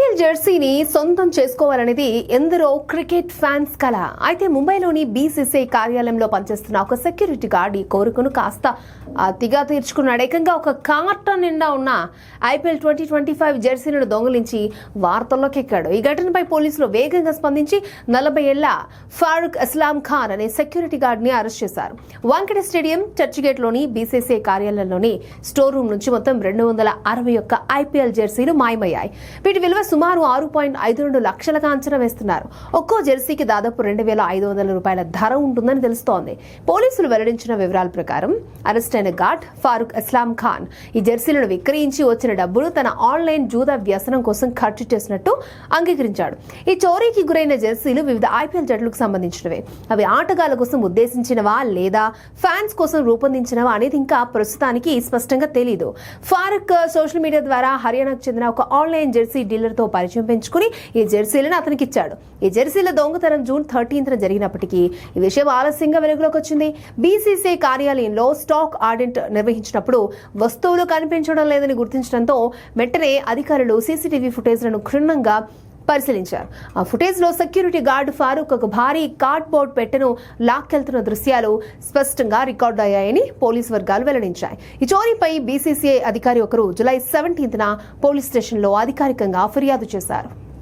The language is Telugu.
ఐపీఎల్ జెర్సీని సొంతం చేసుకోవాలనేది ఎందరో క్రికెట్ ఫ్యాన్స్ కల. అయితే ముంబైలోని బీసీసీఐ కార్యాలయంలో పనిచేస్తున్న ఒక సెక్యూరిటీ గార్డ్ ఈ కోరికను కాస్త అతిగా తీర్చుకున్నాడు. ఏకంగా ఒక కార్టన్ నిండా ఉన్న ఐపీఎల్ 2025 జెర్సీలను దొంగిలించి వార్తల్లోకి ఎక్కాడు. ఈ ఘటనపై పోలీసులు వేగంగా స్పందించి 40 ఏళ్ల ఫారూక్ ఇస్లాం ఖాన్ అనే సెక్యూరిటీ గార్డ్ ని అరెస్ట్ చేశారు. వాంకడే స్టేడియం, చర్చిగేట్ లోని బీసీసీఐ కార్యాలయంలోని స్టోర్ రూమ్ నుంచి మొత్తం 261 ఐపీఎల్ జెర్సీలు మాయమయ్యాయి. వీటి విలువ సుమారు 6.52 లక్షలుగా అంచనా వేస్తున్నారు. ఒక్కో జెర్సీకి దాదాపు 2,500 రూపాయల ధర ఉంటుందని తెలుస్తోంది. పోలీసులు వెల్లడించిన వివరాల ప్రకారం అరెస్ట్ అయిన గార్డ్ ఫారూక్ ఇస్లాం ఖాన్ ఈ జెర్సీలను విక్రయించి వచ్చిన డబ్బులు తన ఆన్లైన్ జూదా వ్యసనం కోసం ఖర్చు చేసినట్టు అంగీకరించాడు. ఈ చోరీకి గురైన జెర్సీలు వివిధ ఐపీఎల్ జట్లకు సంబంధించినవే. అవి ఆటగాళ్ల కోసం ఉద్దేశించినవా లేదా ఫ్యాన్స్ కోసం రూపొందించినవా అనేది ఇంకా ప్రస్తుతానికి స్పష్టంగా తెలీదు. ఫారూక్ సోషల్ మీడియా ద్వారా హర్యానాకు చెందిన ఒక ఆన్లైన్ జెర్సీ డీలర్ తో పరిచయం పెంచుకుని ఈ జెర్సీలను అతనికి ఇచ్చాడు. ఈ జెర్సీల దొంగతనం జూన్ 13న జరిగినప్పటికీ ఈ విషయం ఆలస్యంగా వెలుగులోకి వచ్చింది. బీసీసీఐ కార్యాలయంలో స్టాక్ ఆడిట్ నిర్వహించినప్పుడు వస్తువులు కనిపించడం లేదని గుర్తించడంతో వెంటనే అధికారులు సీసీటీవీ ఫుటేజ్లను క్షుణ్ణంగా పరిశీలించారు. ఆ ఫుటేజ్ లో సెక్యూరిటీ గార్డ్ ఫారూక్ ఒక భారీ కార్డ్బోర్డ్ పెట్టెను లాక్కెళ్తున్న దృశ్యాలు స్పష్టంగా రికార్డు అయ్యాయని పోలీసు వర్గాలు వెల్లడించాయి. ఈ చోరీపై బీసీసీఐ అధికారి ఒకరు జూలై 17న పోలీస్ స్టేషన్లో అధికారికంగా ఫిర్యాదు చేశారు.